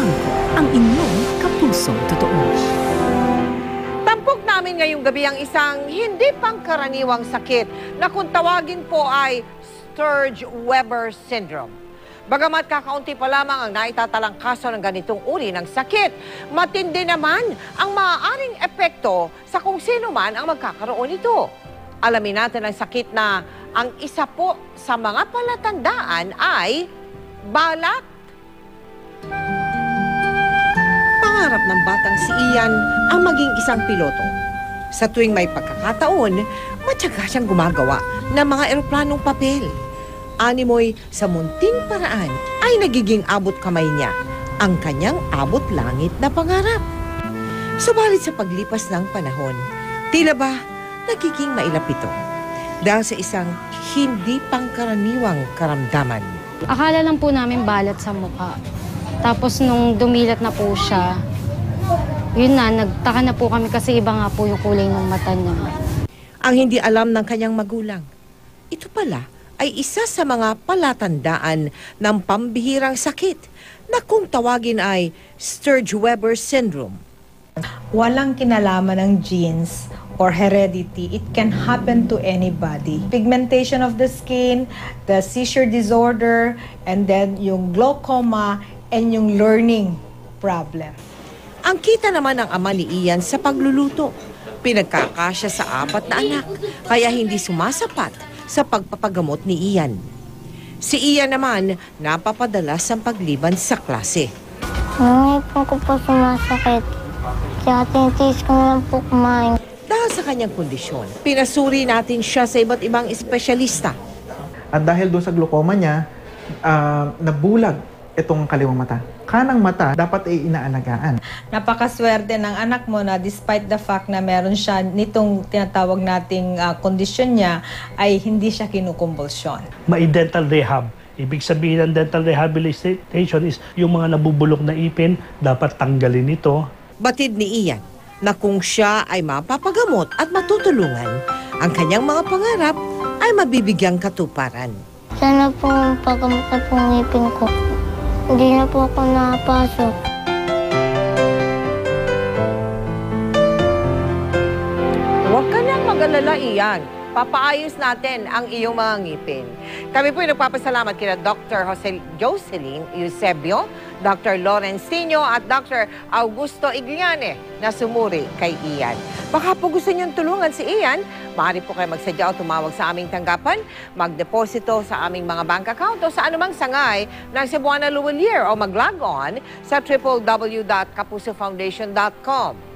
Bangko, ang inyong kapusong totoo. Tampok namin ngayong gabi ang isang hindi pangkaraniwang sakit na kung tawagin po ay Sturge-Weber syndrome. Bagamat kakaunti pa lamang ang naitatalang kaso ng ganitong uri ng sakit, matindi naman ang maaaring epekto sa kung sino man ang magkakaroon nito. Alamin natin ang sakit na ang isa po sa mga palatandaan ay balat. Pangarap ng batang si Ian ang maging isang piloto. Sa tuwing may pagkakataon, matyaga siyang gumagawa ng mga eroplanong papel. Animoy sa munting paraan ay nagiging abot kamay niya ang kanyang abot langit na pangarap. Subalit sa paglipas ng panahon, tila ba nagiging mailap ito dahil sa isang hindi pangkaraniwang karamdaman. Akala lang po namin balat sa mukha. Tapos nung dumilat na po siya, yun na, nagtaka na po kami kasi iba nga po yung kulay ng mata niya. Ang hindi alam ng kanyang magulang, ito pala ay isa sa mga palatandaan ng pambihirang sakit na kung tawagin ay Sturge-Weber syndrome. Walang kinalaman ng genes or heredity. It can happen to anybody. Pigmentation of the skin, the seizure disorder, and then yung glaucoma and yung learning problem. Ang kita naman ng ama ni Ian sa pagluluto. Pinagkakasya sa 4 na anak, kaya hindi sumasapat sa pagpapagamot ni Ian. Si Ian naman napapadalas ang pagliban sa klase. Nangipon ko po sumasakit. Kaya tinitiis ko na lang po kumain. Dahil sa kanyang kondisyon, pinasuri natin siya sa iba't ibang espesyalista. At dahil doon sa glaucoma niya, nabulag itong kaliwang mata. Kanang mata, dapat ay inaalagaan. Napakaswerte ng anak mo na despite the fact na meron siya nitong tinatawag nating kondisyon niya, ay hindi siya kinukumbulsyon. Dental rehab. Ibig sabihin ng dental rehabilitation is yung mga nabubulok na ipin, dapat tanggalin ito. Batid ni Ian na kung siya ay mapapagamot at matutulungan, ang kanyang mga pangarap ay mabibigyang katuparan. Sana po pagamot na po ang ngipin ko. Hindi na po ako nakapasok. Huwag ka nang mag-alala, Ian. Papaayos natin ang iyong mga ngipin. Kami po ay nagpapasalamat kina Dr. Jocelyn Eusebio, Dr. Lawrence Tino at Dr. Augusto Igliane na sumuri kay Ian. Baka po gusto niyong tulungan si Ian, maaari po kayo magsadya o tumawag sa aming tanggapan, magdeposito sa aming mga bank account o sa anumang sangay ng Cebuana Luwalier o mag-log on sa www.kapusofoundation.com.